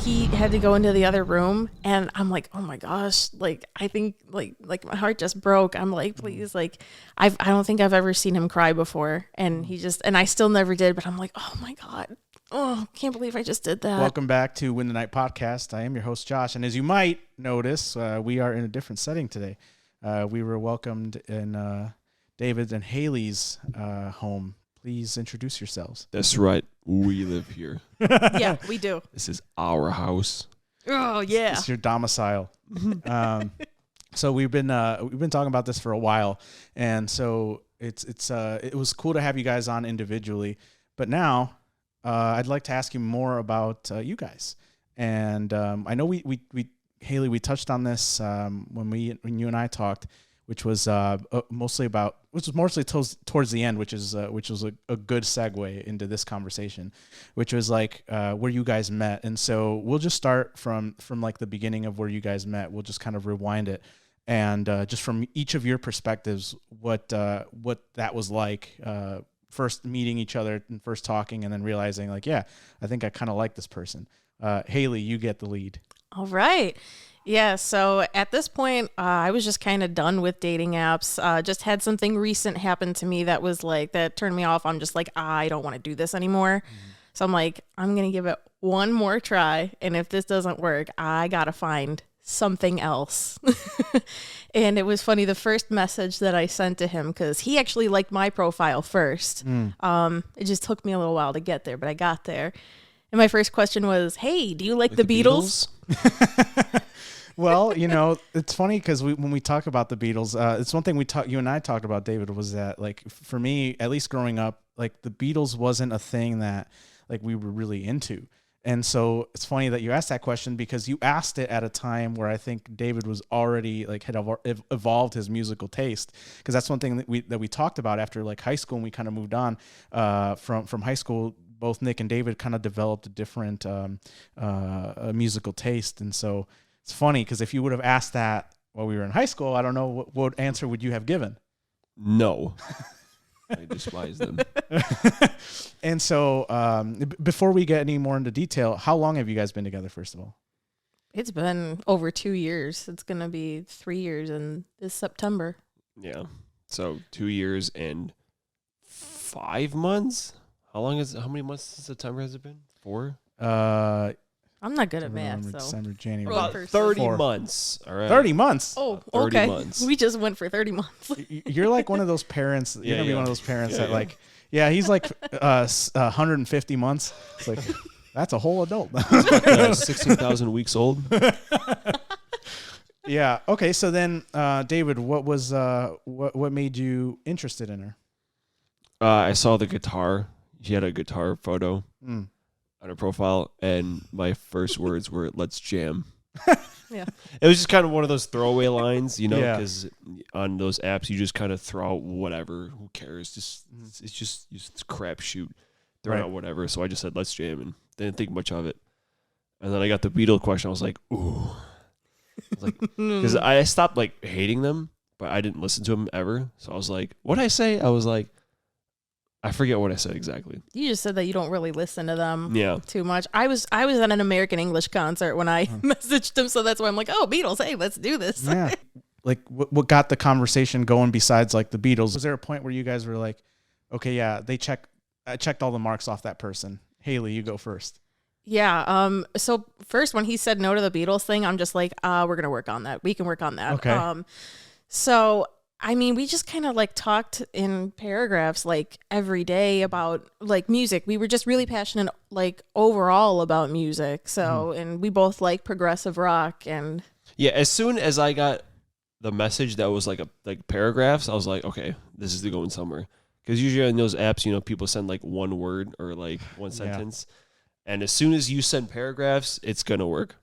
he had to go into the other room, and I'm like, oh my gosh, like I think like my heart just broke. I'm like, please, like I don't think I've ever seen him cry before, and I still never did, but I'm like, oh my God, oh, can't believe I just did that. Welcome back to Win the Night podcast. I am your host Josh, and as you might notice, we are in a different setting today. We were welcomed in David and Hayley's home. Please introduce yourselves. That's right. We live here. Yeah, we do. This is our house. Oh yeah, It's your domicile. So we've been talking about this for a while, and so it was cool to have you guys on individually, but now I'd like to ask you more about you guys. And I know we Hayley, we touched on this when you and I talked, which was mostly towards the end, which was a good segue into this conversation, which was like where you guys met. And so we'll just start from like the beginning of where you guys met. We'll just kind of rewind it, and just from each of your perspectives, what that was like. First meeting each other and first talking, and then realizing like, yeah, I think I kind of like this person. Hayley, you get the lead. All right. Yeah, so at this point, I was just kind of done with dating apps. Just had something recent happen to me that was like, that turned me off. I'm just like, I don't want to do this anymore. So I'm like, I'm going to give it one more try. And if this doesn't work, I got to find something else. And it was funny, the first message that I sent to him, because he actually liked my profile first. It just took me a little while to get there, but I got there. And my first question was, hey, do you like the Beatles? Well, it's funny because when we talk about the Beatles, it's one thing you and I talked about, David, was that like for me, at least growing up, like the Beatles wasn't a thing that like we were really into. And so it's funny that you asked that question, because you asked it at a time where I think David was already like had evolved his musical taste, because that's one thing that we talked about after like high school, and we kind of moved on from high school. Both Nick and David kind of developed a different musical taste. And so it's funny because if you would have asked that while we were in high school, I don't know what answer would you have given? No. I despise them. And so before we get any more into detail, how long have you guys been together, first of all? It's been over 2 years. It's going to be 3 years in this September. Yeah. So 2 years and 5 months? How many months since September has it been? 4? I'm not good at math, so December, January. About 30 months. All right. 30 months. Oh, 30 okay. months. We just went for 30 months. You're like one of those parents. You're gonna be one of those parents that like, he's like 150 months. It's like that's a whole adult. 16,000 weeks old. Yeah. Okay. So then, David, what made you interested in her? I saw the guitar. She had a guitar photo on her profile, and my first words were, let's jam. Yeah. It was just kind of one of those throwaway lines, because on those apps, you just kind of throw out whatever. Who cares? It's just crapshoot. Throw out whatever. So I just said, let's jam, and didn't think much of it. And then I got the Beatles question. I was like, ooh. Because I stopped like hating them, but I didn't listen to them ever. So I was like, what'd I say? I was like, I forget what I said exactly. You just said that you don't really listen to them too much. I was at an American English concert when I messaged them, so that's why I'm like, oh, Beatles, hey, let's do this. Yeah. Like what got the conversation going besides like the Beatles? Was there a point where you guys were like, okay, yeah, I checked all the marks off that person. Hayley, you go first. Yeah. So first, when he said no to the Beatles thing, I'm just like, we're gonna work on that. We can work on that. Okay. So I mean, we just kind of like talked in paragraphs like every day about like music. We were just really passionate like overall about music. So, and we both like progressive rock and. Yeah. As soon as I got the message that was like paragraphs, I was like, okay, this is going somewhere. Because usually in those apps, people send like one word or like one sentence. And as soon as you send paragraphs, it's going to work.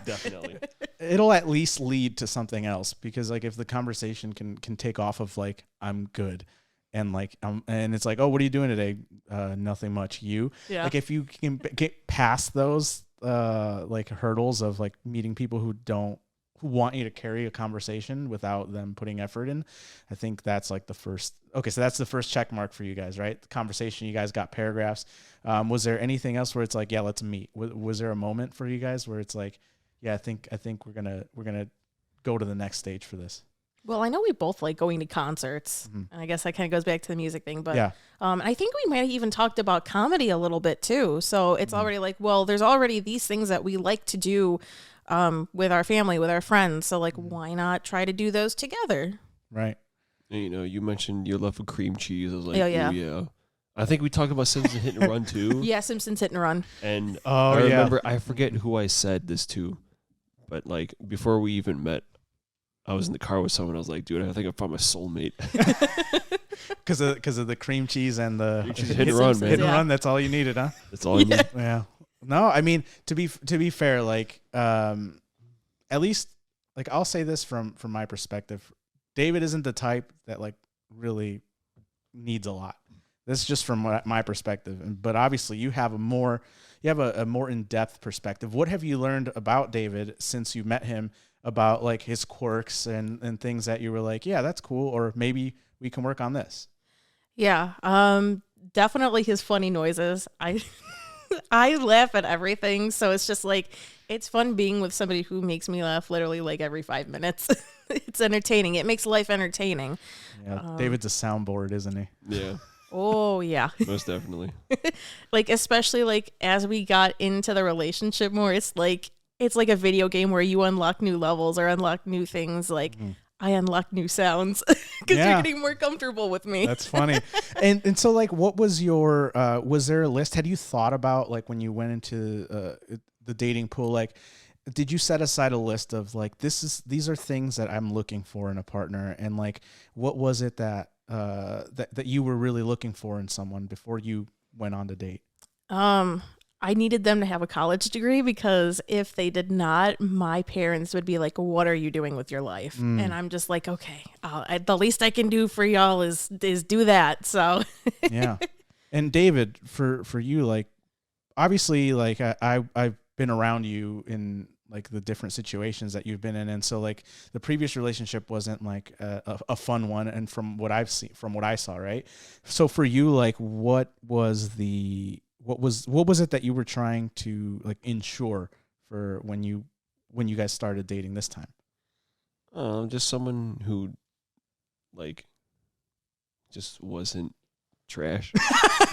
Definitely. It'll at least lead to something else, because like if the conversation can take off of like, I'm good. And like, and it's like, oh, what are you doing today? Nothing much. You? Yeah. Like if you can get past those like hurdles of like meeting people who don't who want you to carry a conversation without them putting effort in. I think that's like the first. Okay, so that's the first check mark for you guys, right? The conversation, you guys got paragraphs. Was there anything else where it's like, yeah, let's meet? Was there a moment for you guys where it's like, yeah, I think we're gonna go to the next stage for this? Well, I know we both like going to concerts, and I guess that kind of goes back to the music thing. But Yeah. I think we might have even talked about comedy a little bit too. So it's already like, well, there's already these things that we like to do with our family, with our friends. So like, why not try to do those together? Right. And, you know, you mentioned your love for cream cheese. I was like, Oh, oh, yeah. yeah. I think we talked about Simpsons Hit and Run too. Yeah, Simpsons Hit and Run. And Oh, I yeah. remember, I forget who I said this to, but like before we even met, I was in the car with someone. I was like, dude, I think I found my soulmate. Because of the cream cheese and the Cream cheese, hit and run, man. Hit and run. That's all you needed, huh? That's all I need. Yeah. No, I mean, to be fair, like at least like I'll say this from my perspective, David isn't the type that like really needs a lot. This is just from my perspective, but obviously you have a more in-depth perspective. What have you learned about David since you met him, about like his quirks and things that you were like, yeah, that's cool, or maybe we can work on this? Yeah, definitely his funny noises. I laugh at everything, so it's just like, it's fun being with somebody who makes me laugh literally like every 5 minutes. It's entertaining. It makes life entertaining. Yeah, David's a soundboard, isn't he? Yeah, Oh yeah. most definitely. Like, especially like as we got into the relationship more, it's like a video game where you unlock new levels or unlock new things. Like I unlock new sounds because Yeah. you're getting more comfortable with me. That's funny. and so like, what was your was there a list? Had you thought about like when you went into the dating pool, like did you set aside a list of like, these are things that I'm looking for in a partner, and like what was it that that you were really looking for in someone before you went on the date? I needed them to have a college degree, because if they did not, my parents would be like, what are you doing with your life? And I'm just like, okay, the least I can do for y'all is do that. So Yeah. And David, for you, like obviously like I've been around you in like the different situations that you've been in, and so like the previous relationship wasn't like a fun one, and from what I've seen, from what I saw, right? So for you, like what was it that you were trying to like ensure for when you guys started dating this time? Just someone who, like, just wasn't trash,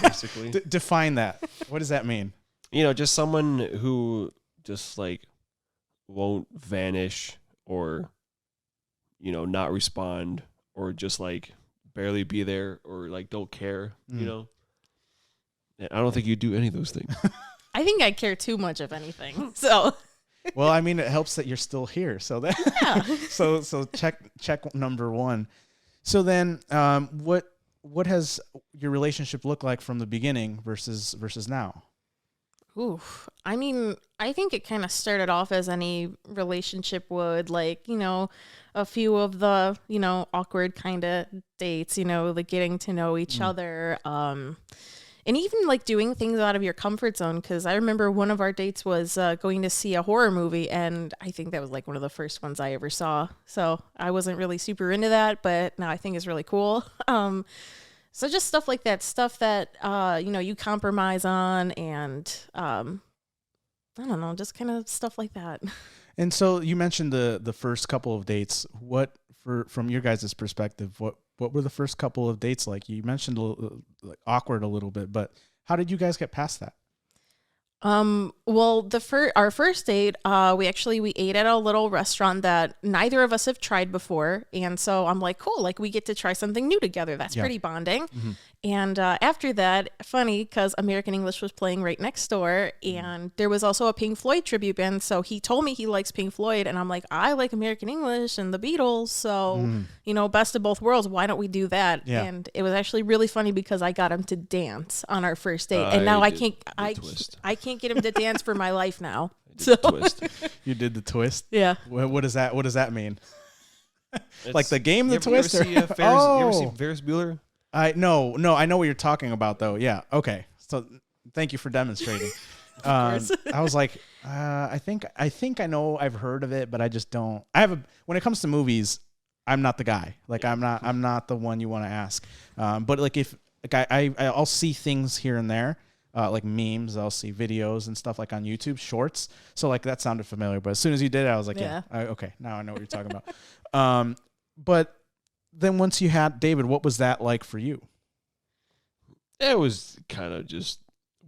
basically. Define that. What does that mean? You know, just someone who just like won't vanish, or, you know, not respond, or just like barely be there, or like don't care, you know? And I don't think you do any of those things. I think I care too much of anything. So Well, I mean, it helps that you're still here. So that yeah. so check number one. So then, what has your relationship looked like from the beginning versus now? Oof. I mean, I think it kind of started off as any relationship would, like, you know, a few of the, you know, awkward kind of dates, you know, like getting to know each other. And even like doing things out of your comfort zone. Cause I remember one of our dates was going to see a horror movie. And I think that was like one of the first ones I ever saw. So I wasn't really super into that, but now I think it's really cool. So just stuff like that, stuff that, you know, you compromise on, and I don't know, just kind of stuff like that. And so you mentioned the first couple of dates. What, from your guys' perspective, what were the first couple of dates like? You mentioned like awkward a little bit, but how did you guys get past that? Well, our first date, we ate at a little restaurant that neither of us have tried before. And so I'm like, cool, like we get to try something new together. That's pretty bonding. And after that, funny, because American English was playing right next door, and there was also a Pink Floyd tribute band. So he told me he likes Pink Floyd, and I'm like, I like American English and the Beatles. So, you know, best of both worlds. Why don't we do that? Yeah. And it was actually really funny because I got him to dance on our first date, and I now I did can't, the twist. I can't get him to dance for my life now. The twist. You did the twist. Yeah. What does that mean? It's, Like the game, the twist? You ever see, you ever see Ferris Bueller? No, I know what you're talking about though. Yeah. Okay. So thank you for demonstrating. I was like, I think I know I've heard of it, but I just don't. When it comes to movies, I'm not the guy. Like I'm not the one you want to ask. But like if like I'll see things here and there, like memes. I'll see videos and stuff like on YouTube shorts. So like that sounded familiar. But as soon as you did it, I was like, okay, now I know what you're talking about. But then once you had David, what was that like for you? It was kind of just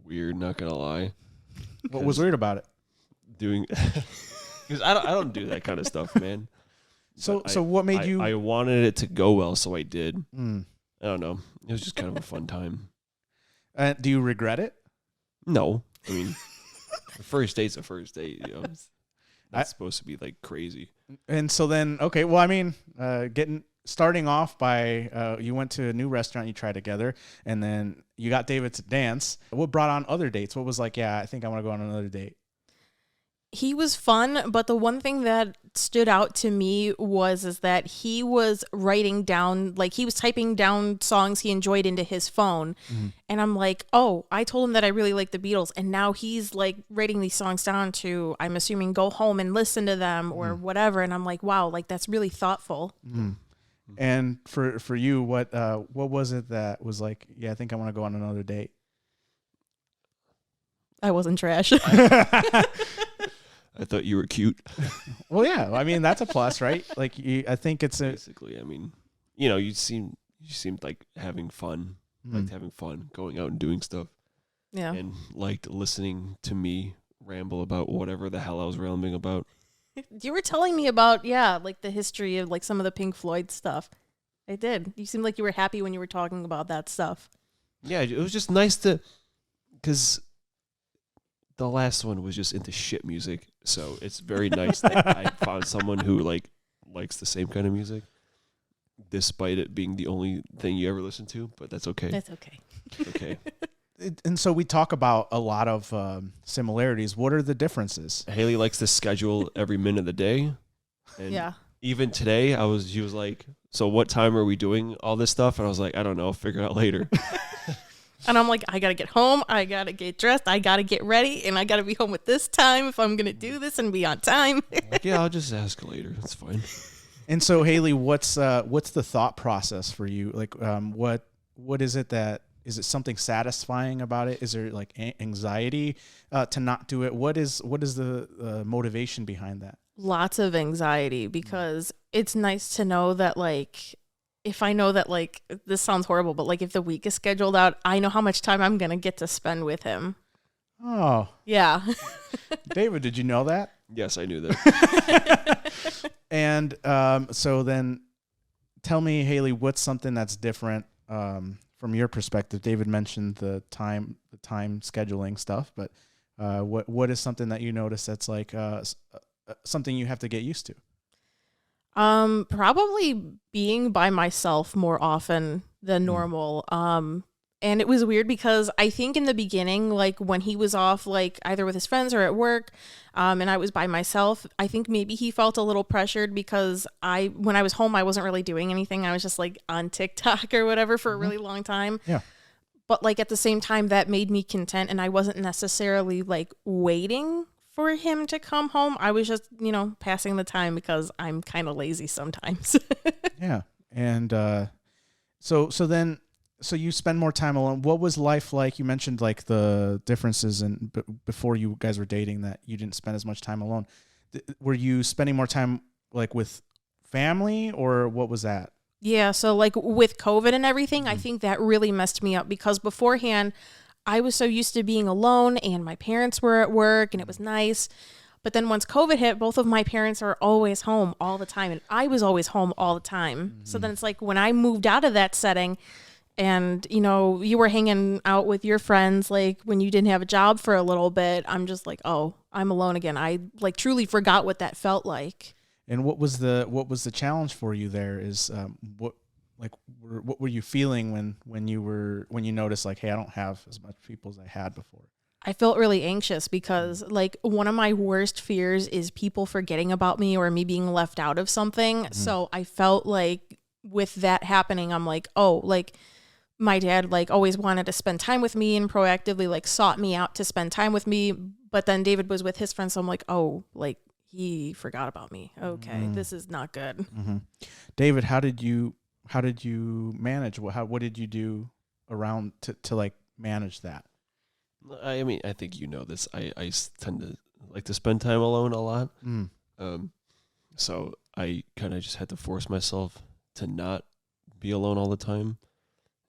weird, not gonna lie. What was weird about it? Because I don't do that kind of stuff, man. So what made you? I wanted it to go well, so I did. I don't know. It was just kind of a fun time. Do you regret it? No, I mean, the first date's a first date. You know, it's supposed to be like crazy. And so then, okay, well, I mean, starting off by you went to a new restaurant you tried together, and then you got David to dance. What brought on other dates? What was like, yeah, I think I want to go on another date? He was fun, but the one thing that stood out to me is that he was writing down, like he was typing down songs he enjoyed into his phone. And I'm like, oh, I told him that I really like the Beatles, and now he's like writing these songs down to, I'm assuming, go home and listen to them or whatever. And I'm like, wow, like that's really thoughtful. And for you, what was it that was like, yeah, I think I want to go on another date? I wasn't trash. I thought you were cute. Well, yeah. I mean, that's a plus, right? Like, I think it's basically. I mean, you know, you seemed like having fun, liked having fun, going out and doing stuff. Yeah. And liked listening to me ramble about whatever the hell I was rambling about. You were telling me about, like the history of like some of the Pink Floyd stuff. I did. You seemed like you were happy when you were talking about that stuff. Yeah, it was just nice because the last one was just into shit music. So it's very nice that I found someone who like likes the same kind of music, despite it being the only thing you ever listen to. But that's okay. That's okay. Okay. And so we talk about a lot of similarities. What are the differences? Hayley likes to schedule every minute of the day. And even today, she was like, so what time are we doing all this stuff? And I was like, I don't know. Figure it out later. And I'm like, I got to get home. I got to get dressed. I got to get ready. And I got to be home at this time if I'm going to do this and be on time. Like, yeah, I'll just ask later. That's fine. And so, Hayley, what's the thought process for you? Like, what is it that, is it something satisfying about it? Is there like anxiety to not do it? What is the motivation behind that? Lots of anxiety, because it's nice to know that, like, if I know that, like, this sounds horrible, but like if the week is scheduled out, I know how much time I'm going to get to spend with him. Oh. Yeah. David, did you know that? Yes, I knew that. And so then tell me, Hayley, what's something that's different from your perspective? David mentioned the time scheduling stuff, but what is something that you notice that's like something you have to get used to? Probably being by myself more often than normal. And it was weird because I think in the beginning, like when he was off, like either with his friends or at work, and I was by myself, I think maybe he felt a little pressured because when I was home, I wasn't really doing anything. I was just like on TikTok or whatever for a really long time. Yeah. But like at the same time, that made me content, and I wasn't necessarily like waiting for him to come home. I was just, passing the time because I'm kind of lazy sometimes. Yeah. And so you spend more time alone. What was life like? You mentioned like the differences before you guys were dating, that you didn't spend as much time alone. Were you spending more time like with family, or what was that? Yeah. So like with COVID and everything, I think that really messed me up, because beforehand I was so used to being alone and my parents were at work and it was nice. But then once COVID hit, both of my parents are always home all the time, and I was always home all the time. So then it's like when I moved out of that setting and, you were hanging out with your friends, like when you didn't have a job for a little bit, I'm just like, oh, I'm alone again. I like truly forgot what that felt like. And what was the challenge for you there is what were you feeling when you noticed like, hey, I don't have as much people as I had before? I felt really anxious because like one of my worst fears is people forgetting about me or me being left out of something. So I felt like with that happening, I'm like, oh, like my dad like always wanted to spend time with me and proactively like sought me out to spend time with me. But then David was with his friends. So I'm like, oh, like he forgot about me. Okay. This is not good. Mm-hmm. David, how did you manage? What did you do around to like manage that? I mean, I think you know this. I tend to like to spend time alone a lot. So I kind of just had to force myself to not be alone all the time.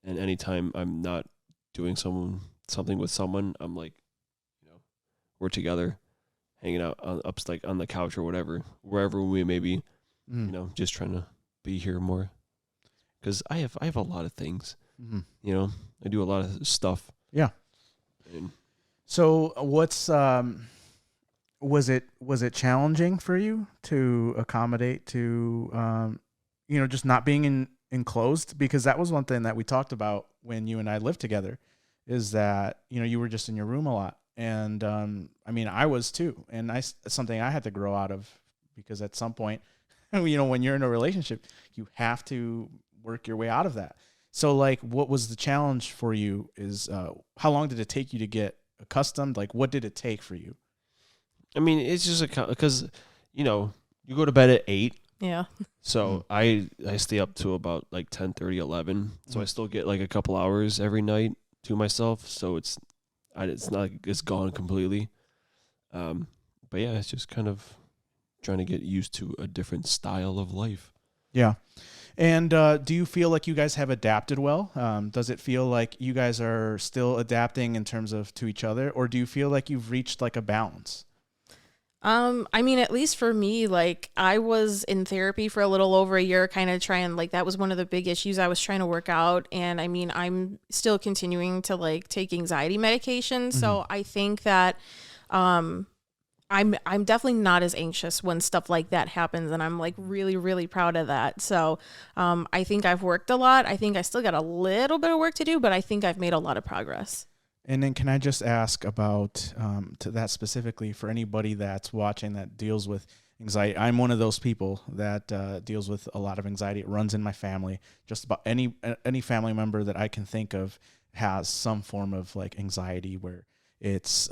And anytime I'm not doing something with someone, I'm like, we're together, hanging out on the couch or whatever, wherever we may be, just trying to be here more. Because I have a lot of things, I do a lot of stuff. Yeah. And so what's was it challenging for you to accommodate to just not being enclosed? Because that was one thing that we talked about when you and I lived together, is that you were just in your room a lot. And I mean, I was too, and it's something I had to grow out of, because at some point, when you're in a relationship, you have to work your way out of that. So like, what was the challenge for you? Is how long did it take you to get accustomed? Like, what did it take for you? I mean, it's just because you go to bed at 8. Yeah. So I stay up to about like 10:30, 11. So I still get like a couple hours every night to myself. So it's not like it's gone completely. But yeah, it's just kind of trying to get used to a different style of life. Yeah. And do you feel like you guys have adapted well? Does it feel like you guys are still adapting in terms of to each other, or do you feel like you've reached like a balance? I mean, at least for me, like I was in therapy for a little over a year, kind of trying, like that was one of the big issues I was trying to work out. And I mean, I'm still continuing to like take anxiety medication. So I think that, I'm definitely not as anxious when stuff like that happens. And I'm like really, really proud of that. So, I think I've worked a lot. I think I still got a little bit of work to do, but I think I've made a lot of progress. And then can I just ask about to that specifically for anybody that's watching that deals with anxiety? I'm one of those people that deals with a lot of anxiety. It runs in my family. Just about any family member that I can think of has some form of like anxiety, where it's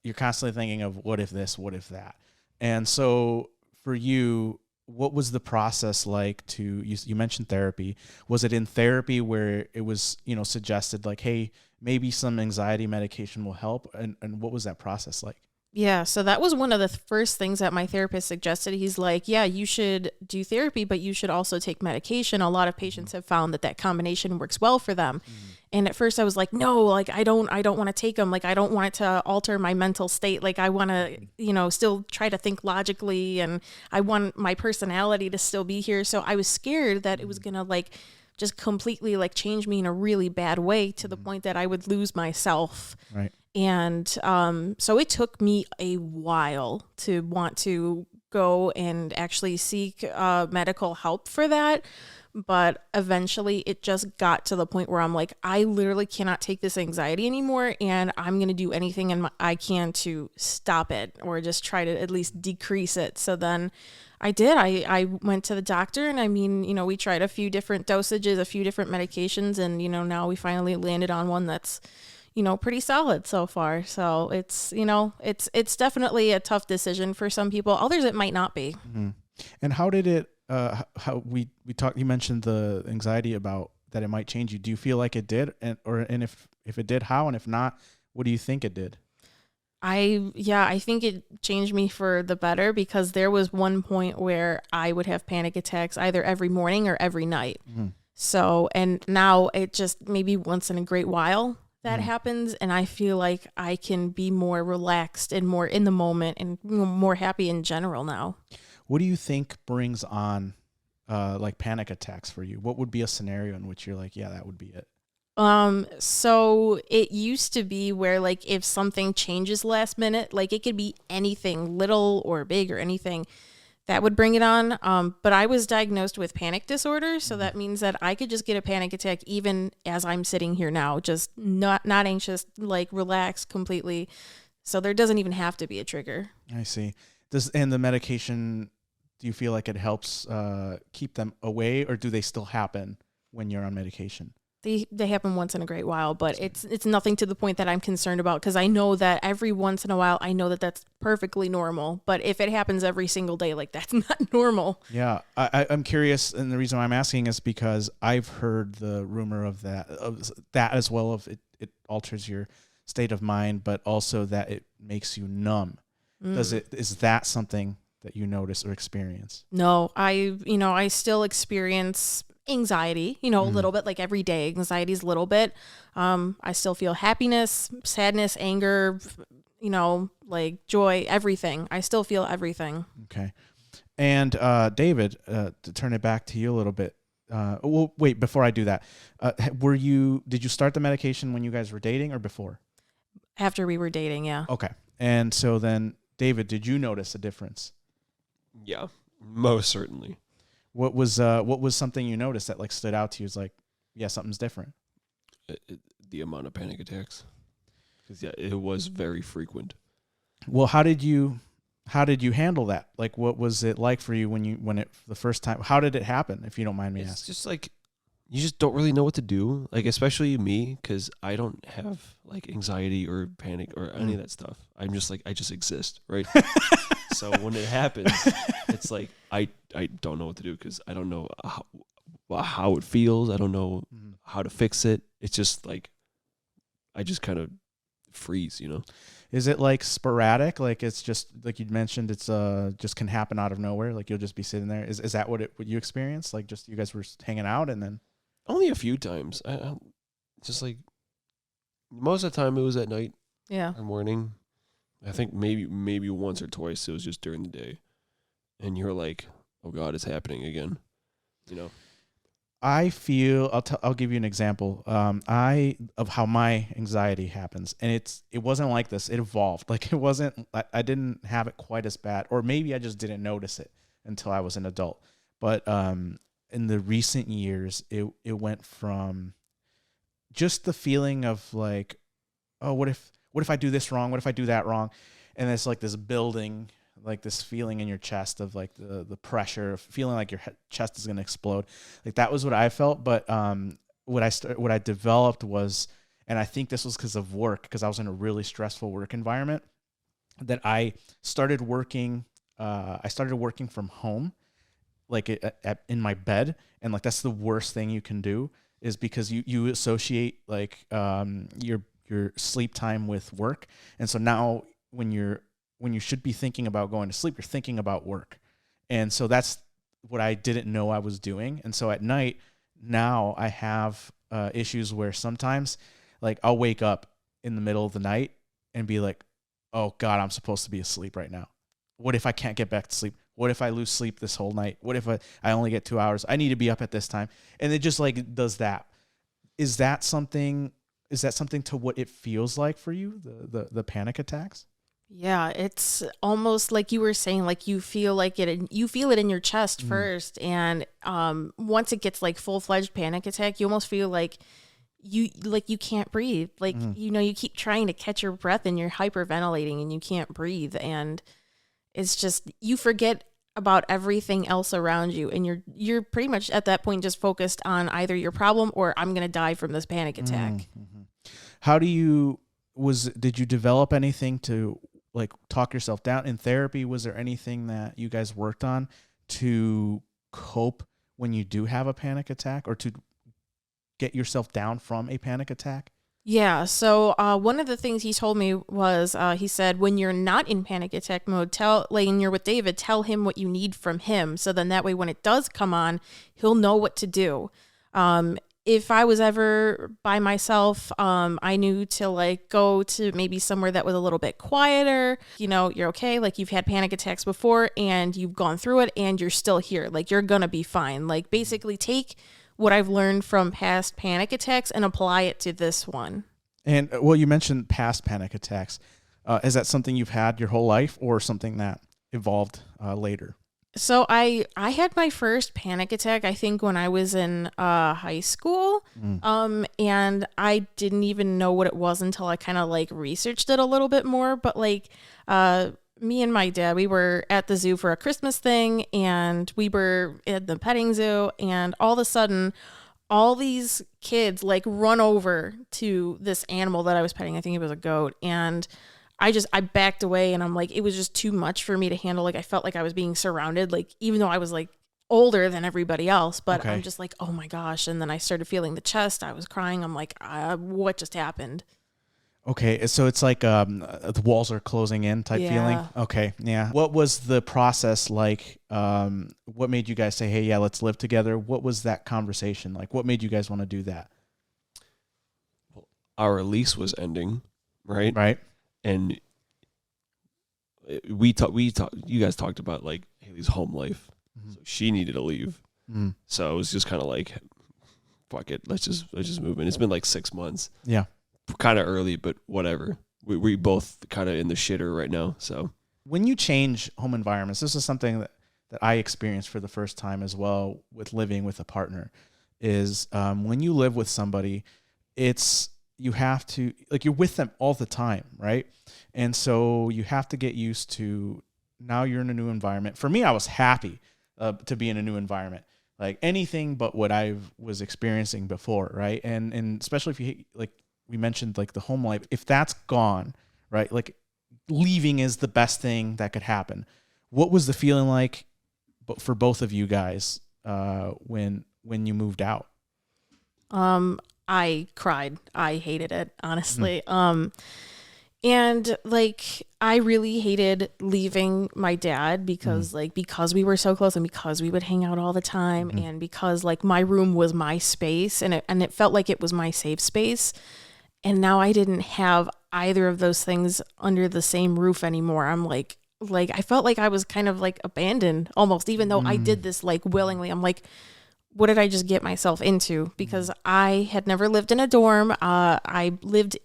you're constantly thinking of what if this, what if that. And so for you, what was the process like to, you mentioned therapy. Was it in therapy where it was, suggested like, hey, maybe some anxiety medication will help? And what was that process like? Yeah, so that was one of the first things that my therapist suggested. He's like, yeah, you should do therapy, but you should also take medication. A lot of patients have found that combination works well for them. And at first I was like, no, like I don't want to take them. Like I don't want it to alter my mental state. Like I want to, still try to think logically, and I want my personality to still be here. So I was scared that it was going to like just completely like change me in a really bad way, to the point that I would lose myself. Right. And so it took me a while to want to go and actually seek medical help for that. But eventually it just got to the point where I'm like, I literally cannot take this anxiety anymore, and I'm going to do anything I can to stop it, or just try to at least decrease it. So then I did. I went to the doctor, and I mean, we tried a few different dosages, a few different medications, and, now we finally landed on one that's, pretty solid so far. So it's, it's definitely a tough decision for some people. Others, it might not be. Mm-hmm. And how did it, how we talked, you mentioned the anxiety about that it might change you. Do you feel like it did? And if it did, how? And if not, what do you think it did? I think it changed me for the better, because there was one point where I would have panic attacks either every morning or every night. Mm-hmm. So, and now it just maybe once in a great while that happens. And I feel like I can be more relaxed and more in the moment, and more happy in general now. What do you think brings on like panic attacks for you? What would be a scenario in which you're like, yeah, that would be it? So it used to be where like if something changes last minute, like it could be anything, little or big or anything, that would bring it on. But I was diagnosed with panic disorder. So that means that I could just get a panic attack even as I'm sitting here now, just not anxious, like relaxed completely. So there doesn't even have to be a trigger. I see. And the medication, do you feel like it helps keep them away, or do they still happen when you're on medication? they happen once in a great while, but it's nothing to the point that I'm concerned about, because I know that every once in a while, I know that that's perfectly normal. But if it happens every single day, like, that's not normal. Yeah, I'm curious, and the reason why I'm asking is because I've heard the rumor of that as well. Of it alters your state of mind, but also that it makes you numb. Is that something that you notice or experience? No, I still experience anxiety, a little bit, like every day. Anxiety is a little bit. I still feel happiness, sadness, anger, like joy, everything. I still feel everything. Okay. And David, to turn it back to you a little bit. Well, wait, before I do that, did you start the medication when you guys were dating or before? After we were dating, yeah. Okay. And so then, David, did you notice a difference? Yeah, most certainly. What was something you noticed that like stood out to you? Is like, yeah, something's different. The amount of panic attacks, because it was very frequent. Well, how did you handle that? Like, what was it like for you the first time? How did it happen? If you don't mind me asking. It's just like, you just don't really know what to do. Like, especially me, because I don't have like anxiety or panic or any of that stuff. I'm just like, I just exist, right? So when it happens, it's like I don't know what to do, because I don't know how it feels. I don't know how to fix it. It's just like I just kind of freeze, Is it like sporadic? Like it's just like you mentioned, it's just can happen out of nowhere. Like you'll just be sitting there. Is that what you experienced? Like just you guys were hanging out and then only a few times. I just like most of the time it was at night. Yeah. Or morning. I think maybe once or twice it was just during the day, and you're like, oh God, it's happening again. I feel I'll give you an example. Of how my anxiety happens, and it wasn't like this. It evolved. Like it wasn't. I didn't have it quite as bad, or maybe I just didn't notice it until I was an adult. But in the recent years, it went from just the feeling of like, oh, what if I do this wrong? What if I do that wrong? And it's like this building, like this feeling in your chest of like the pressure of feeling like your chest is going to explode. Like that was what I felt. But what I developed was, and I think this was because of work, because I was in a really stressful work environment, that I started working from home, like in my bed. And like, that's the worst thing you can do, is because you associate like your sleep time with work. And so now when you should be thinking about going to sleep, you're thinking about work. And so that's what I didn't know I was doing. And so at night now I have issues where sometimes like I'll wake up in the middle of the night and be like, oh God, I'm supposed to be asleep right now. What if I can't get back to sleep? What if I lose sleep this whole night? What if I only get 2 hours? I need to be up at this time. And it just like does that. Is that something to what it feels like for you, the panic attacks? Yeah, it's almost like you were saying, like you feel it in your chest first. And once it gets like full-fledged panic attack, you almost feel like you can't breathe. Like, you keep trying to catch your breath and you're hyperventilating and you can't breathe. And it's just, you forget about everything else around you. And you're pretty much at that point just focused on either your problem or I'm going to die from this panic attack. Mm-hmm. How did you develop anything to like talk yourself down in therapy? Was there anything that you guys worked on to cope when you do have a panic attack, or to get yourself down from a panic attack? Yeah. So one of the things he told me was, he said, when you're not in panic attack mode, when you're with David, tell him what you need from him. So then that way, when it does come on, he'll know what to do. If I was ever by myself, I knew to like go to maybe somewhere that was a little bit quieter. You're okay. Like you've had panic attacks before and you've gone through it and you're still here. Like you're going to be fine. Like basically take what I've learned from past panic attacks and apply it to this one. And well, you mentioned past panic attacks. Is that something you've had your whole life or something that evolved later? So I had my first panic attack, I think, when I was in high school. And I didn't even know what it was until I kind of like researched it a little bit more. But like me and my dad, we were at the zoo for a Christmas thing and we were at the petting zoo, and all of a sudden all these kids like run over to this animal that I was petting. I think it was a goat. And I backed away, and I'm like, it was just too much for me to handle. Like, I felt like I was being surrounded, like, even though I was like older than everybody else, but I'm just like, oh my gosh. And then I started feeling the chest. I was crying. I'm like, what just happened? Okay, so it's like the walls are closing in type feeling. Okay, yeah. What was the process like? What made you guys say, hey, yeah, let's live together? What was that conversation like? What made you guys want to do that? Our lease was ending, right? Right. And we you guys talked about like Hayley's home life. So she needed to leave. So it was just kind of like, fuck it, let's just move in. It's been like 6 months. Yeah. Kind of early, but whatever. We both kind of in the shitter right now. So when you change home environments, this is something that I experienced for the first time as well with living with a partner, is when you live with somebody, you have to, like, you're with them all the time, right? And so you have to get used to, now you're in a new environment. For me, I was happy to be in a new environment, like anything but what I was experiencing before, right? And especially if you, like we mentioned, like the home life, if that's gone, right? Like leaving is the best thing that could happen. What was the feeling like for both of you guys when you moved out? I cried. I hated it, honestly. And like, I really hated leaving my dad because we were so close, and because we would hang out all the time, and because like my room was my space, and it felt like it was my safe space. And now I didn't have either of those things under the same roof anymore. I'm like I felt like I was kind of like abandoned almost, even though I did this like willingly. I'm like, what did I just get myself into? Because I had never lived in a dorm. I lived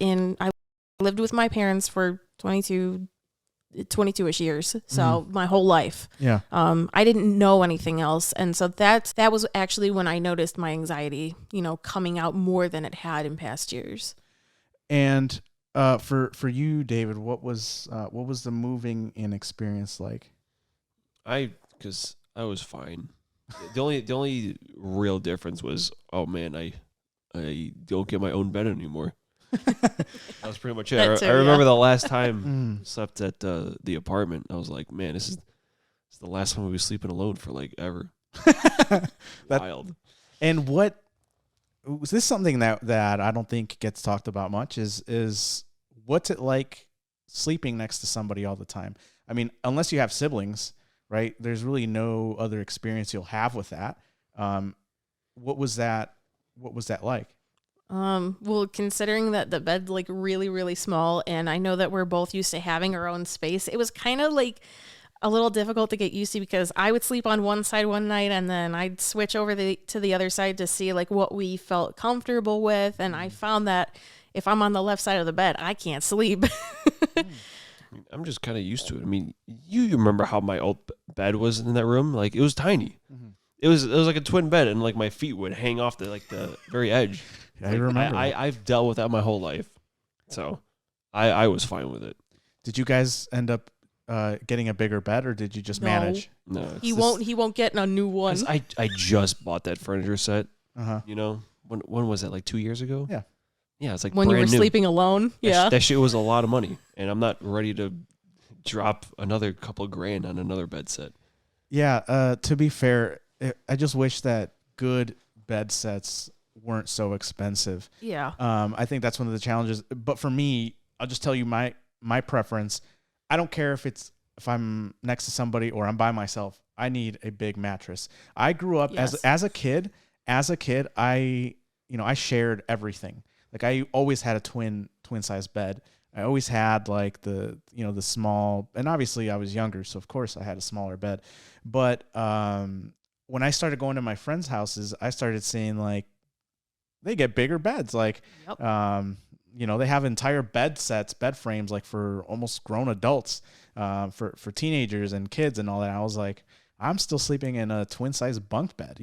with my parents for 22-ish years. So my whole life. Yeah. I didn't know anything else. And so that was actually when I noticed my anxiety, coming out more than it had in past years. And for you, David, what was the moving in experience like? Because I was fine. The only real difference was, oh man, I don't get my own bed anymore. That was pretty much it. I remember the last time I slept at the apartment. I was like, man, this is the last time we were sleeping alone for like ever. Wild. And what was this something that I don't think gets talked about much is what's it like sleeping next to somebody all the time? I mean, unless you have siblings, right? There's really no other experience you'll have with that. What was that like? Well, considering that the bed's like really, really small, and I know that we're both used to having our own space, it was kind of like a little difficult to get used to, because I would sleep on one side one night, and then I'd switch over to the other side to see like what we felt comfortable with. And I found that if I'm on the left side of the bed, I can't sleep. I'm just kind of used to it. I mean, you remember how my old bed was in that room? Like, it was tiny. It was like a twin bed, and like my feet would hang off the very edge. Yeah, I remember. I've dealt with that my whole life, so I was fine with it. Did you guys end up getting a bigger bed, or did you just manage? No, he won't get a new one. I just bought that furniture set. When was that? Like 2 years ago? Yeah, it's like when you were sleeping alone. Yeah, that shit was a lot of money, and I'm not ready to drop another couple $grand on another bed set. Yeah, to be fair, I just wish that good bed sets weren't so expensive. Yeah. I think that's one of the challenges. But for me, I'll just tell you my preference. I don't care if I'm next to somebody or I'm by myself. I need a big mattress. I grew up as a kid. I shared everything. Like, I always had a twin size bed. I always had like the small, and obviously I was younger, so of course I had a smaller bed. But when I started going to my friends' houses, I started seeing like they get bigger beds. Like, they have entire bed sets, bed frames, like for almost grown adults, for teenagers and kids and all that. I was like, I'm still sleeping in a twin size bunk bed,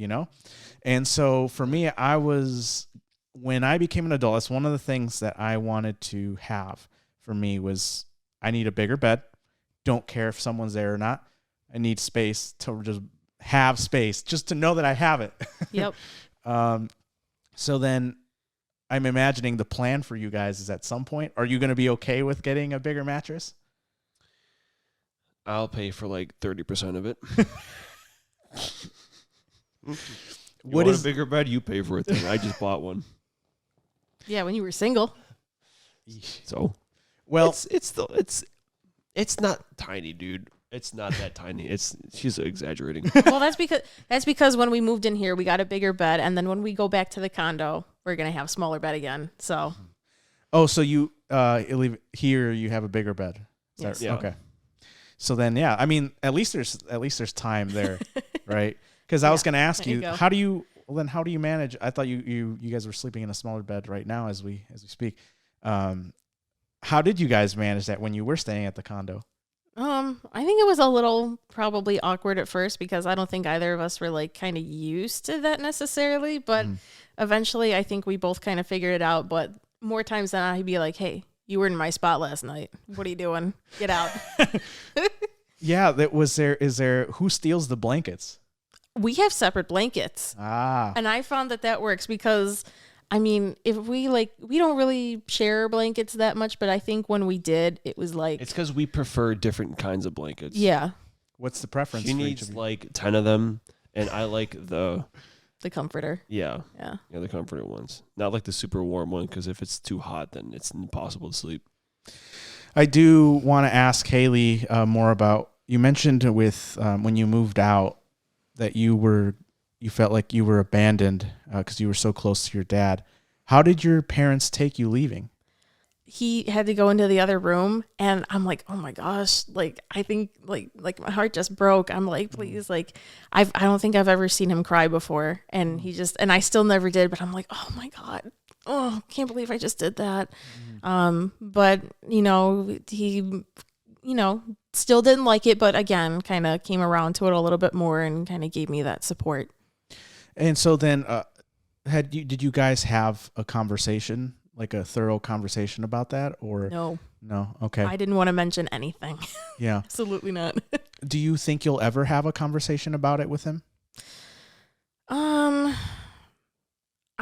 And so for me, when I became an adult, that's one of the things that I wanted to have for me was I need a bigger bed. Don't care if someone's there or not. I need space to just have space, just to know that I have it. Yep. So then I'm imagining the plan for you guys is at some point, are you going to be okay with getting a bigger mattress? I'll pay for like 30% of it. What is a bigger bed? You pay for it then. I just bought one. Yeah, when you were single. So, well, it's not tiny, dude. It's not that tiny. She's exaggerating. Well, that's because when we moved in here, we got a bigger bed, and then when we go back to the condo, we're gonna have a smaller bed again. So. Oh, so you live here? You have a bigger bed. Yes. Yeah. Okay. So then, yeah, I mean, at least there's time there, right? Because I was going to ask you, how do you manage? I thought you guys were sleeping in a smaller bed right now as we speak. How did you guys manage that when you were staying at the condo? I think it was a little probably awkward at first because I don't think either of us were like kind of used to that necessarily, but eventually I think we both kind of figured it out. But more times than not, I'd be like, "Hey, you were in my spot last night. What are you doing? Get out." Yeah, is there who steals the blankets? We have separate blankets. Ah. And I found that works because I mean, if we don't really share blankets that much, but I think when we did, it was like it's because we prefer different kinds of blankets. Yeah. What's the preference? She needs like 10 of them, and I like the comforter. Yeah, the comforter ones. Not like the super warm one, because if it's too hot, then it's impossible to sleep. I do want to ask Hayley more about. You mentioned with when you moved out that you felt like you were abandoned because you were so close to your dad. How did your parents take you leaving? He had to go into the other room, and I'm like, oh my gosh, like I think like my heart just broke. I'm like, please, like I don't think I've ever seen him cry before, and and I still never did, but I'm like, oh my God, oh, can't believe I just did that. But he still didn't like it, but again, kind of came around to it a little bit more and kind of gave me that support. And so then, did you guys have a conversation? Like a thorough conversation about that, or no? Okay. I didn't want to mention anything. Yeah. Absolutely not. Do you think you'll ever have a conversation about it with him? I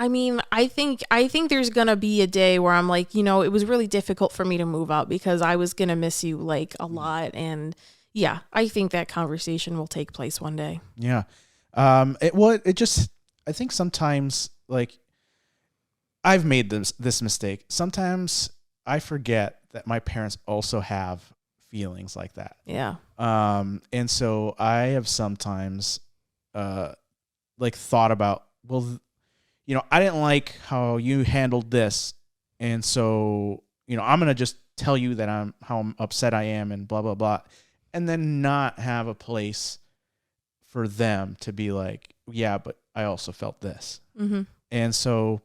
mean, I think there's going to be a day where I'm like, it was really difficult for me to move out because I was going to miss you like a lot. And yeah, I think that conversation will take place one day. Yeah. I think sometimes like, I've made this mistake. Sometimes I forget that my parents also have feelings like that. Yeah. And so I have sometimes, thought about, well, I didn't like how you handled this, and so I'm gonna just tell you that how upset I am and blah blah blah, and then not have a place for them to be like, yeah, but I also felt this, and so.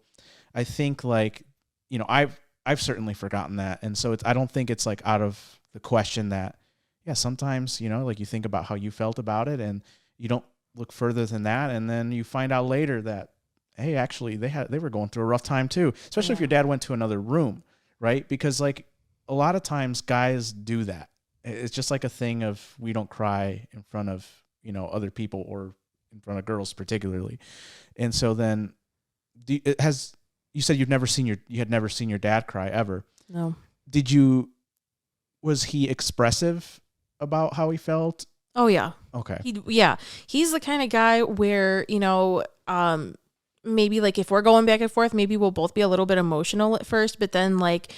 I think I've certainly forgotten that. And so I don't think it's like out of the question that, yeah, sometimes, like you think about how you felt about it and you don't look further than that. And then you find out later that, hey, actually they were going through a rough time too, especially if your dad went to another room, right? Because like a lot of times guys do that. It's just like a thing of, we don't cry in front of, other people or in front of girls particularly. And so then you said you had never seen your dad cry ever. No. Was he expressive about how he felt? Oh yeah. Okay. He's the kind of guy where, maybe like if we're going back and forth, maybe we'll both be a little bit emotional at first, but then like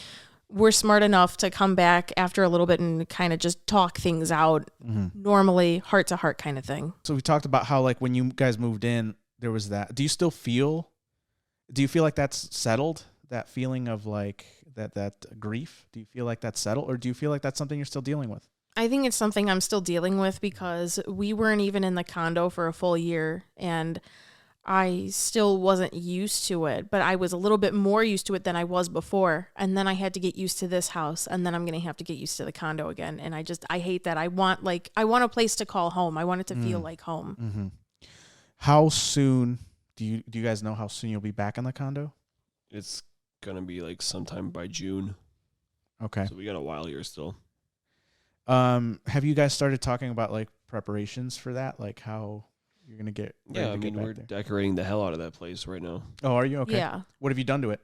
we're smart enough to come back after a little bit and kind of just talk things out normally, heart to heart kind of thing. So we talked about how like when you guys moved in, there was that. Do you feel like that's settled, that feeling of like that grief? Do you feel like that's settled, or do you feel like that's something you're still dealing with? I think it's something I'm still dealing with because we weren't even in the condo for a full year and I still wasn't used to it, but I was a little bit more used to it than I was before. And then I had to get used to this house, and then I'm going to have to get used to the condo again. And I hate that. I want a place to call home. I want it to feel like home. Mm-hmm. How soon do you guys know how soon you'll be back in the condo? It's going to be like sometime by June. Okay. So we got a while here still. Have you guys started talking about like preparations for that? Like how you're gonna get. Yeah, I mean, we're decorating the hell out of that place right now. Oh, are you okay? Yeah. What have you done to it?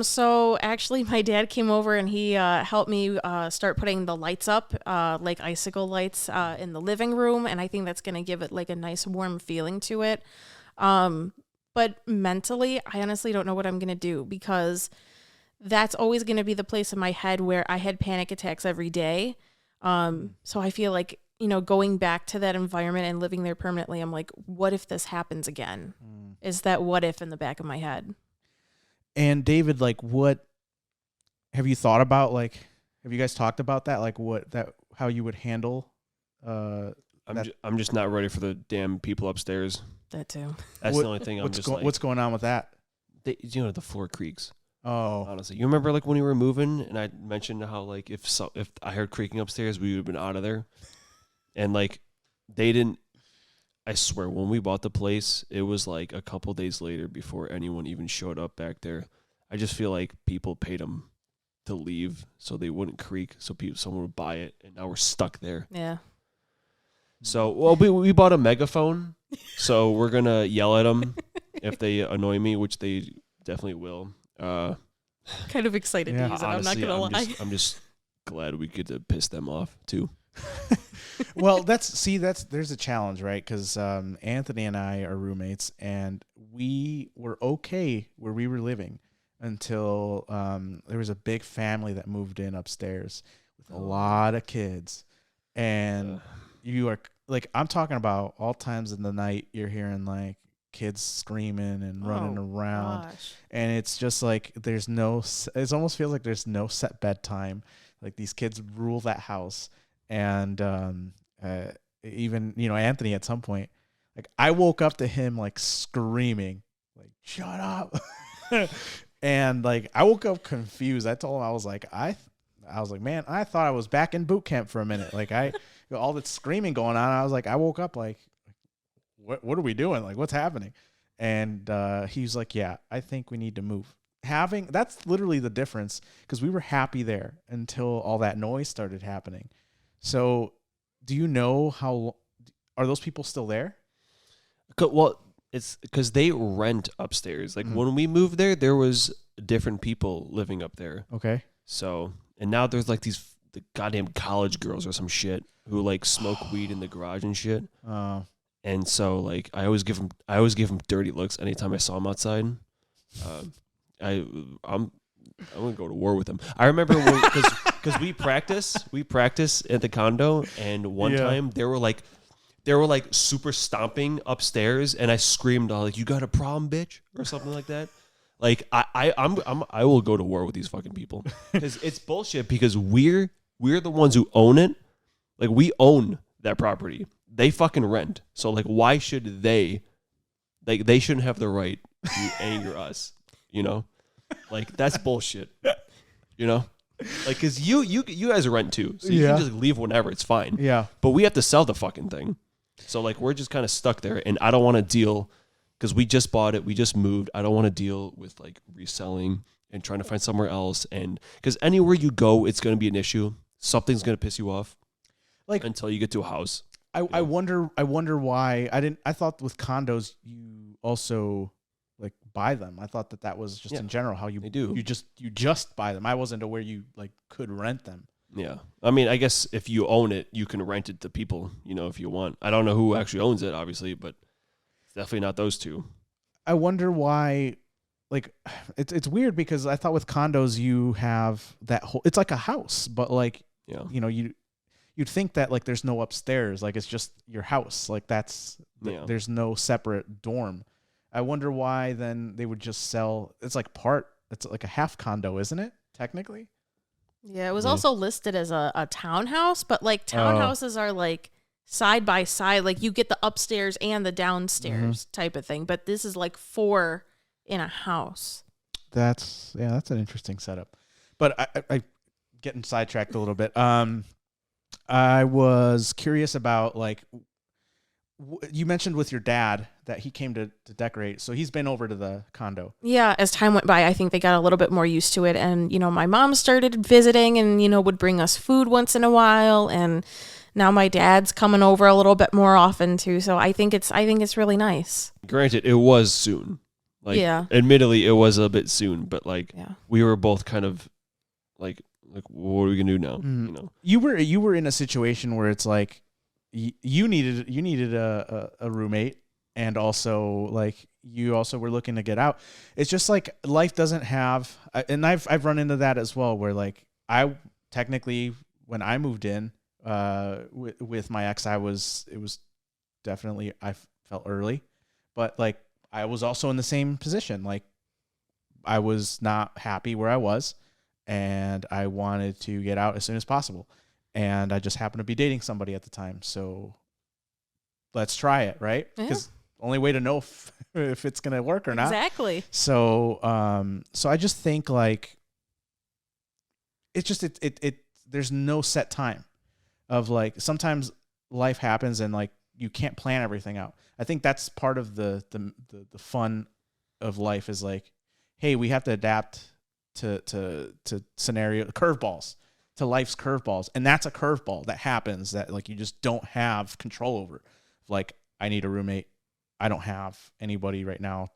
So actually my dad came over and he helped me start putting the lights up, like icicle lights in the living room, and I think that's gonna give it like a nice warm feeling to it. But mentally, I honestly don't know what I'm gonna do, because that's always gonna be the place in my head where I had panic attacks every day. So I feel like, you know, going back to that environment and living there permanently, I'm like, what if this happens again? Is that what if in the back of my head? And David, like, what have you thought about? Like, have you guys talked about that? Like, how you would handle? I'm just not ready for the damn people upstairs. That too. That's the only thing. What's going on with that? The floor creaks. Oh, honestly, you remember like when we were moving, and I mentioned how like if I heard creaking upstairs, we would have been out of there, and like they didn't. I swear, when we bought the place, it was like a couple days later before anyone even showed up back there. I just feel like people paid them to leave so they wouldn't creak, so someone would buy it, and now we're stuck there. Yeah. So, well, we bought a megaphone, so we're gonna yell at them if they annoy me, which they definitely will. Kind of excited to use it. Honestly, I'm not gonna lie. I'm just glad we get to piss them off too. Well, there's a challenge, right? Because Anthony and I are roommates, and we were okay where we were living until there was a big family that moved in upstairs with a lot of kids, and you are like, I'm talking about all times in the night you're hearing like kids screaming and running around, and it's just like it almost feels like there's no set bedtime. Like these kids rule that house. And even, you know, Anthony at some point, like I woke up to him like screaming, like, shut up. And like I woke up confused. I told him, I was like, man, I thought I was back in boot camp for a minute. Like all this screaming going on. I was like, I woke up like, what are we doing? Like, what's happening? And he was like, yeah, I think we need to move. That's literally the difference, because we were happy there until all that noise started happening. So, do you know are those people still there? Well, it's because they rent upstairs. Like when we moved there was different people living up there. Okay. So, and now there's like the goddamn college girls or some shit who like smoke weed in the garage and shit. And so like I always give them dirty looks anytime I saw them outside. I'm gonna go to war with them. I remember because we practice at the condo, and one time they were like super stomping upstairs, and I screamed, like, "You got a problem, bitch," or something like that. Like I will go to war with these fucking people, because it's bullshit. Because we're the ones who own it. Like we own that property. They fucking rent. So like, why should they? Like they shouldn't have the right to anger us. You know, like that's bullshit. You know, like because you guys are rent too, so you can just leave whenever. It's fine. Yeah. But we have to sell the fucking thing, so like we're just kind of stuck there, and I don't want to deal because we just bought it, we just moved. I don't want to deal with like reselling and trying to find somewhere else, and because anywhere you go, it's going to be an issue. Something's going to piss you off, like until you get to a house. I wonder why I thought with condos you also like buy them. I thought that was just in general how you do. You just buy them. I wasn't aware you like could rent them. Yeah. I mean, I guess if you own it, you can rent it to people, you know, if you want. I don't know who actually owns it, obviously, but it's definitely not those two. I wonder why, like, it's weird because I thought with condos you have that whole, it's like a house, but like, you know, you'd think that like there's no upstairs, like it's just your house, like there's no separate dorm. I wonder why then they would just sell. It's like a half condo, isn't it? Technically. Yeah, it was also listed as a townhouse, but like townhouses are like side by side, like you get the upstairs and the downstairs type of thing. But this is like 4 in a house. That's an interesting setup. But I getting sidetracked a little bit. I was curious about like you mentioned with your dad that he came to decorate, so he's been over to the condo. Yeah, as time went by, I think they got a little bit more used to it, and you know, my mom started visiting, and you know, would bring us food once in a while, and now my dad's coming over a little bit more often too. So I think it's really nice. Granted, it was soon. Like, Yeah. admittedly, it was a bit soon, but like, Yeah. we were both kind of like, what are we gonna do now? Mhm. You know, You were in a situation where it's like you needed a roommate, and also like you also were looking to get out. It's just like life doesn't have, and I've run into that as well, where like I technically when I moved in with my ex, it was definitely I felt early, but like I was also in the same position. Like I was not happy where I was, and I wanted to get out as soon as possible. And I just happened to be dating somebody at the time. So let's try it, right? Yeah. Because only way to know if it's going to work or not. Exactly. So so I just think like it's just it there's no set time of like sometimes life happens and like you can't plan everything out. I think that's part of the fun of life is like, hey, we have to adapt to scenario curveballs, to life's curveballs, and that's a curveball that happens that like you just don't have control over. Like I need a roommate. I don't have anybody right now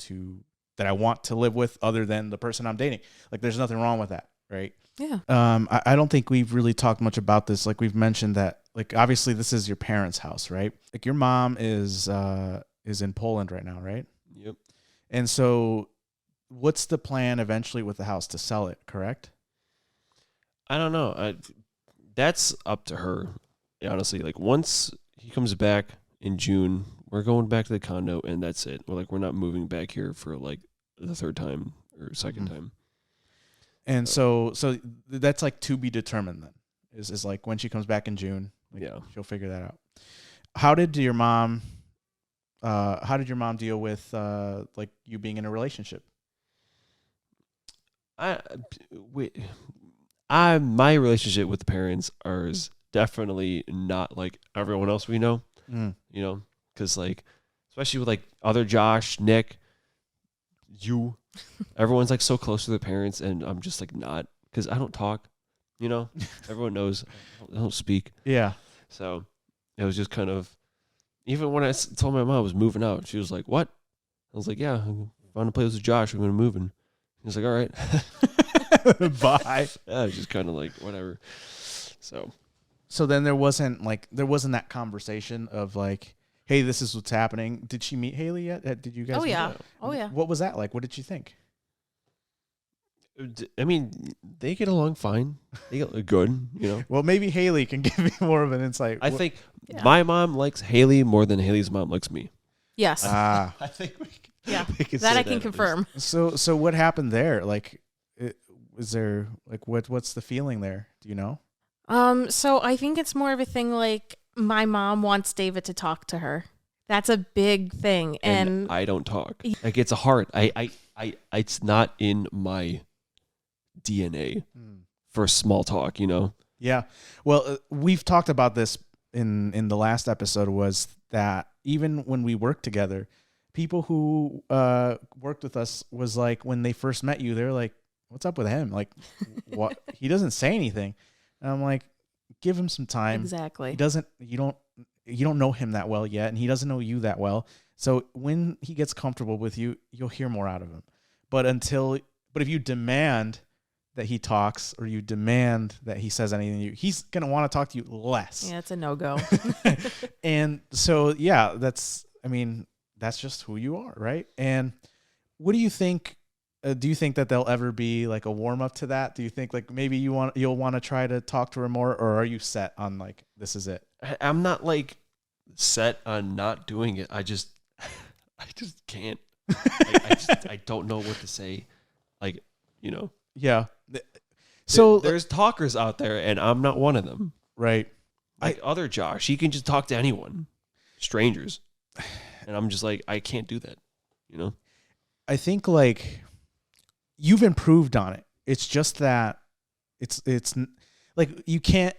that I want to live with other than the person I'm dating. Like there's nothing wrong with that, right? Yeah. I don't think we've really talked much about this. Like we've mentioned that like obviously this is your parents' house, right? Like your mom is in Poland right now, right? Yep. And so what's the plan eventually with the house, to sell it, correct? I don't know. That's up to her, honestly. Like once he comes back in June, we're going back to the condo, and that's it. We're not moving back here for like the third time or second time. And so that's like to be determined then. Is like when she comes back in June, like Yeah. she'll figure that out. How did your mom deal with like you being in a relationship? My relationship with the parents is definitely not like everyone else we know. You know, because like especially with like other Josh, Nick, you, everyone's like so close to their parents, and I'm just like not, because I don't talk. You know, everyone knows I don't speak. Yeah. So it was just kind of, even when I told my mom I was moving out, she was like, "What?" I was like, "Yeah, I'm found a place with Josh. I'm going to move." And he was like, "All right." Bye. Yeah, it's just kind of like whatever. So then there wasn't that conversation of like, hey, this is what's happening. Did she meet Hayley yet? Did you guys? Oh meet? yeah. Oh yeah. What was that like? What did you think? I mean, they get along fine. They get good, you know. Well, maybe Hayley can give me more of an insight. I think my mom likes Hayley more than Hayley's mom likes me. Yes. I think we can that I can confirm. So what happened there? Like, is there like what's the feeling there? Do you know? So I think it's more of a thing like my mom wants David to talk to her. That's a big thing, and I don't talk. Like it's a heart. I it's not in my DNA for small talk, you know? Yeah. Well, we've talked about this in the last episode, was that even when we worked together, people who worked with us was like, when they first met you, they're like, what's up with him? Like, what? He doesn't say anything. And I'm like, give him some time. Exactly. You don't know him that well yet, and he doesn't know you that well. So when he gets comfortable with you, you'll hear more out of him. But if you demand that he talks, or you demand that he says anything to you, he's going to want to talk to you less. Yeah, it's a no-go. And so, yeah, that's just who you are, right? And what do you think? Do you think that there'll ever be like a warm up to that? Do you think like maybe you'll want to try to talk to her more, or are you set on like, this is it? I'm not like set on not doing it. I just can't. I don't know what to say. Like, you know. Yeah. So there's talkers out there, and I'm not one of them. Right. Like other Josh, he can just talk to anyone, strangers, and I'm just like, I can't do that. You know. I think like you've improved on it. It's just that it's like you can't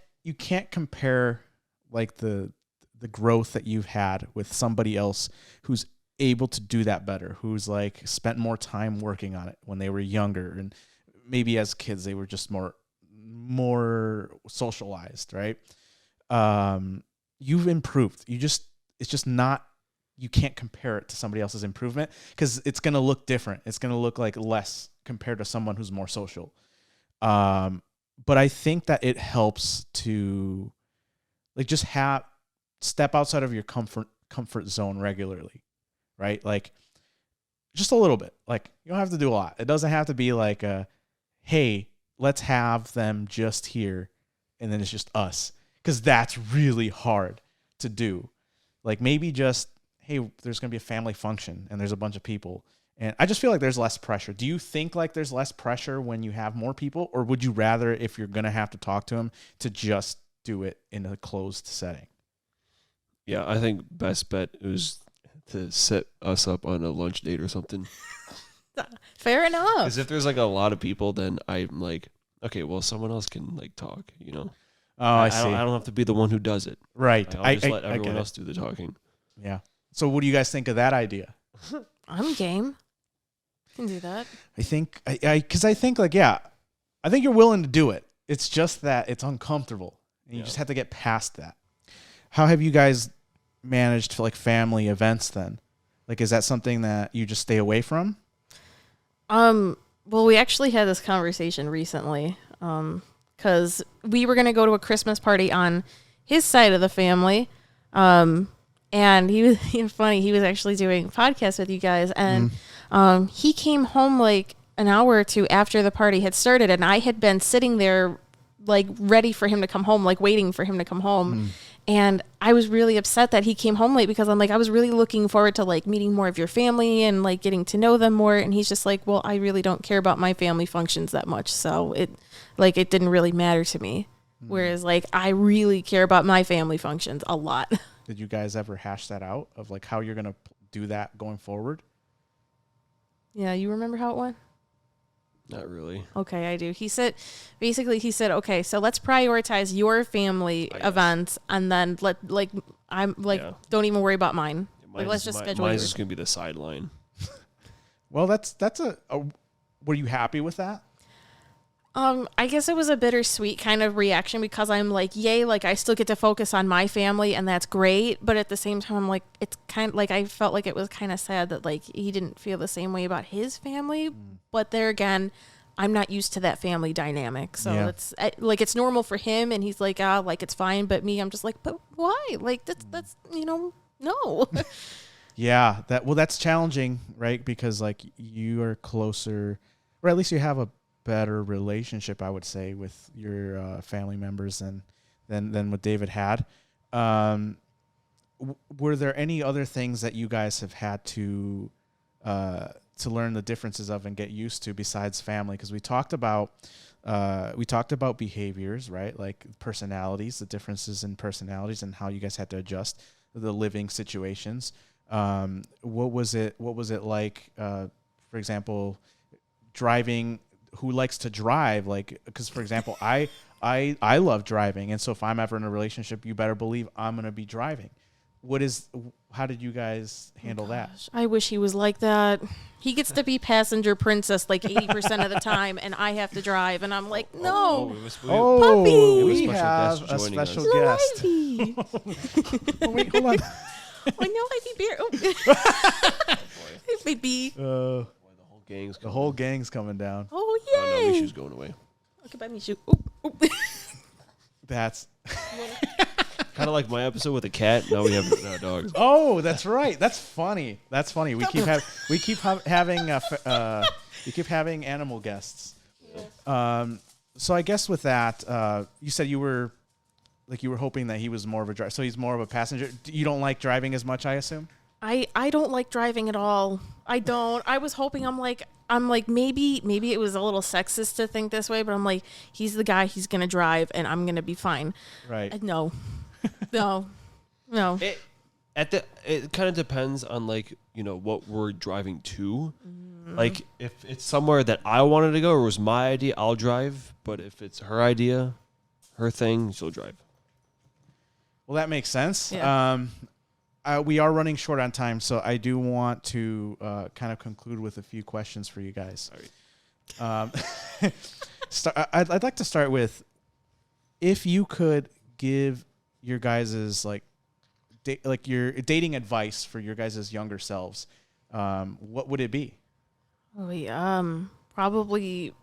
compare like the growth that you've had with somebody else who's able to do that better, who's like spent more time working on it when they were younger, and maybe as kids they were just more socialized, right? you've improved. It's just not, you can't compare it to somebody else's improvement because it's going to look different. It's going to look like less compared to someone who's more social. But I think that it helps to like just step outside of your comfort zone regularly, right? Like just a little bit. Like you don't have to do a lot. It doesn't have to be like hey, let's have them just here and then it's just us, because that's really hard to do. Like maybe just, hey, there's going to be a family function and there's a bunch of people. And I just feel like there's less pressure. Do you think like there's less pressure when you have more people, or would you rather, if you're going to have to talk to them, to just do it in a closed setting? Yeah, I think best bet is to set us up on a lunch date or something. Fair enough. Because if there's like a lot of people, then I'm like, okay, well, someone else can like talk, you know? Oh, I see. I don't have to be the one who does it. Right. I'll just let everyone else do the talking. Yeah. So what do you guys think of that idea? I'm game. Can do that. I think, because I think like, yeah, I think you're willing to do it. It's just that it's uncomfortable. And you just have to get past that. How have you guys managed like family events then? Like, is that something that you just stay away from? Well, we actually had this conversation recently, because we were going to go to a Christmas party on his side of the family. And he was funny. He was actually doing podcasts with you guys, and he came home like an hour or two after the party had started, and I had been sitting there like ready for him to come home, like waiting for him to come home. And I was really upset that he came home late, because I'm like, I was really looking forward to like meeting more of your family and like getting to know them more. And he's just like, well, I really don't care about my family functions that much. So it didn't really matter to me. Whereas like, I really care about my family functions a lot. Did you guys ever hash that out of like how you're going to do that going forward? Yeah. You remember how it went? Not really. Okay, I do. He said, okay, so let's prioritize your family events, and then don't even worry about mine. Like, let's just schedule Mine's yours. just gonna be the sideline. Well, that's were you happy with that? I guess it was a bittersweet kind of reaction, because I'm like, yay, like I still get to focus on my family, and that's great. But at the same time, I'm like, it's kind of like, I felt like it was kind of sad that like he didn't feel the same way about his family. But there again, I'm not used to that family dynamic. So it's like, it's normal for him, and he's like, like it's fine. But me, I'm just like, but why? Like that's no. Yeah, that's challenging, right? Because like you are closer, or at least you have a better relationship, I would say, with your family members than what David had. Were there any other things that you guys have had to learn the differences of and get used to besides family? Because we talked about behaviors, right? Like personalities, the differences in personalities, and how you guys had to adjust the living situations. What was it like? For example, driving. Who likes to drive? Like, because for example, I love driving, and so if I'm ever in a relationship, you better believe I'm gonna be driving. How did you guys handle that? I wish he was like that. He gets to be passenger princess like 80% of the time, and I have to drive, and I'm like, no. Puppy. We have a special guest. Oh, wait, hold on. Oh no, Ivy Bear. Oh. Hey, baby. The whole gang's coming down. Oh yay! Oh, no, Mishu's going away. Okay, bye, Mishu. That's kind of like my episode with a cat. Now we have dogs. Oh, that's right. That's funny. We keep having animal guests. Yes. So I guess with that, you said you were hoping that he was more of a driver. So he's more of a passenger. You don't like driving as much, I assume? I don't like driving at all. I don't. I was hoping, I'm like maybe it was a little sexist to think this way, but I'm like, he's the guy, he's gonna drive, and I'm gonna be fine. Right. No. It kind of depends on like, what we're driving to. Like if it's somewhere that I wanted to go or was my idea, I'll drive. But if it's her idea, her thing, she'll drive. Well, that makes sense. Yeah. We are running short on time, so I do want to kind of conclude with a few questions for you guys. I'd like to start with, if you could give your guys' like like your dating advice for your guys' younger selves, what would it be? Probably,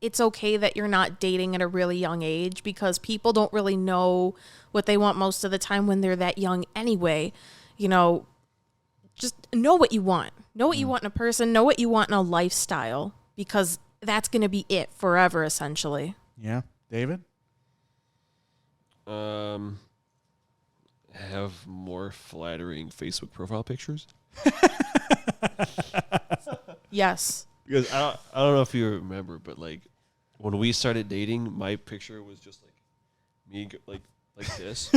it's okay that you're not dating at a really young age because people don't really know what they want most of the time when they're that young anyway. Just know what you want. Know what you want in a person. Know what you want in a lifestyle because that's going to be it forever, essentially. Yeah. David? Have more flattering Facebook profile pictures. Yes. Because I don't know if you remember, but like when we started dating, my picture was just like me, like this.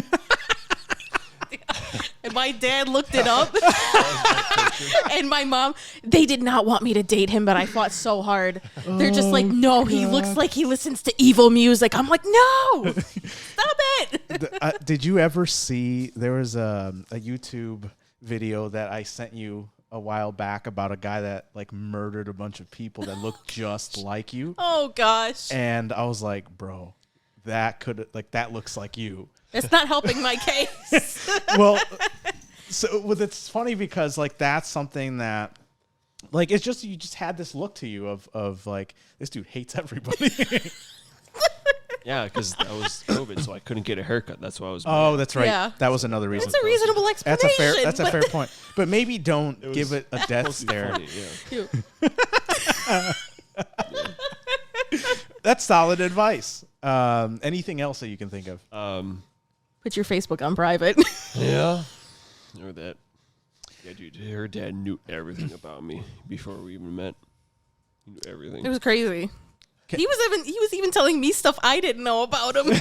And my dad looked it up. And my mom, they did not want me to date him, but I fought so hard. They're just like, no, he looks like he listens to evil music. I'm like, no, stop it. Did you ever see, there was a YouTube video that I sent you a while back about a guy that like murdered a bunch of people that looked just like you. Oh gosh. And I was like, bro, that looks like you. It's not helping my case. Well, it's funny because like that's something that like it's just you just had this look to you of like this dude hates everybody. Yeah, because that was COVID, so I couldn't get a haircut. That's why I was. Oh, that's right. Yeah. That was another reason. It's a reasonable explanation. That's a fair point. But maybe don't give it a death stare. Funny, Yeah. That's solid advice. Anything else that you can think of? Put your Facebook on private. Yeah. Or that. Yeah, dude. Her dad knew everything about me before we even met. He knew everything. It was crazy. He was even telling me stuff I didn't know about him.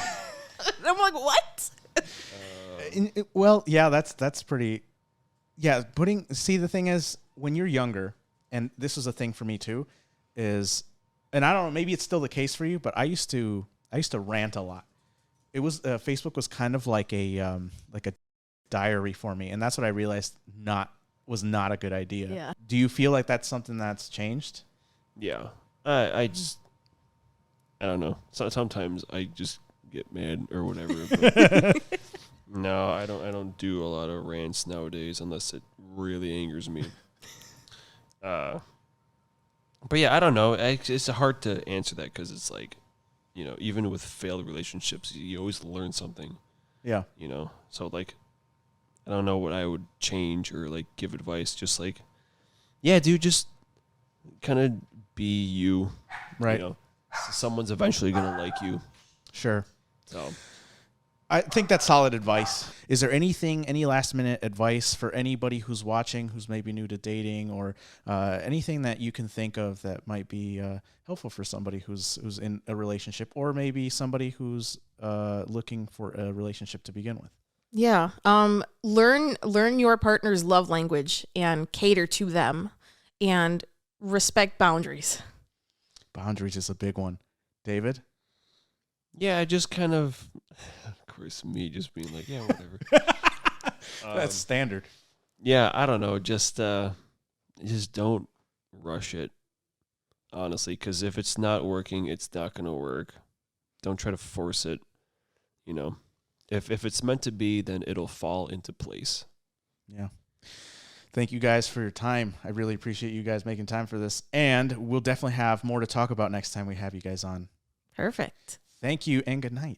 I'm like, what? Well, yeah, that's pretty. Yeah, see, the thing is, when you're younger, and this was a thing for me too, is, and I don't know, maybe it's still the case for you, but I used to rant a lot. It was Facebook was kind of like a diary for me, and that's what I realized was not a good idea. Yeah. Do you feel like that's something that's changed? Yeah. I don't know. Sometimes I just get mad or whatever. But no, I don't do a lot of rants nowadays unless it really angers me. But yeah, I don't know. It's hard to answer that because it's like, even with failed relationships, you always learn something. Yeah. So like, I don't know what I would change or like give advice. Just like, yeah, dude, just kind of be you. Right. Someone's eventually going to like you. Sure. So I think that's solid advice. Is there any last minute advice for anybody who's watching, who's maybe new to dating, or anything that you can think of that might be helpful for somebody who's in a relationship, or maybe somebody who's looking for a relationship to begin with? Yeah. Learn your partner's love language and cater to them, and respect boundaries. Boundaries is a big one. David? yeah, just kind of course, me just being like, yeah, whatever. That's standard. Yeah, I don't know. Just don't rush it, honestly, because if it's not working, it's not going to work. Don't try to force it. If it's meant to be, then it'll fall into place. Yeah. Thank you guys for your time. I really appreciate you guys making time for this. And we'll definitely have more to talk about next time we have you guys on. Perfect. Thank you and good night.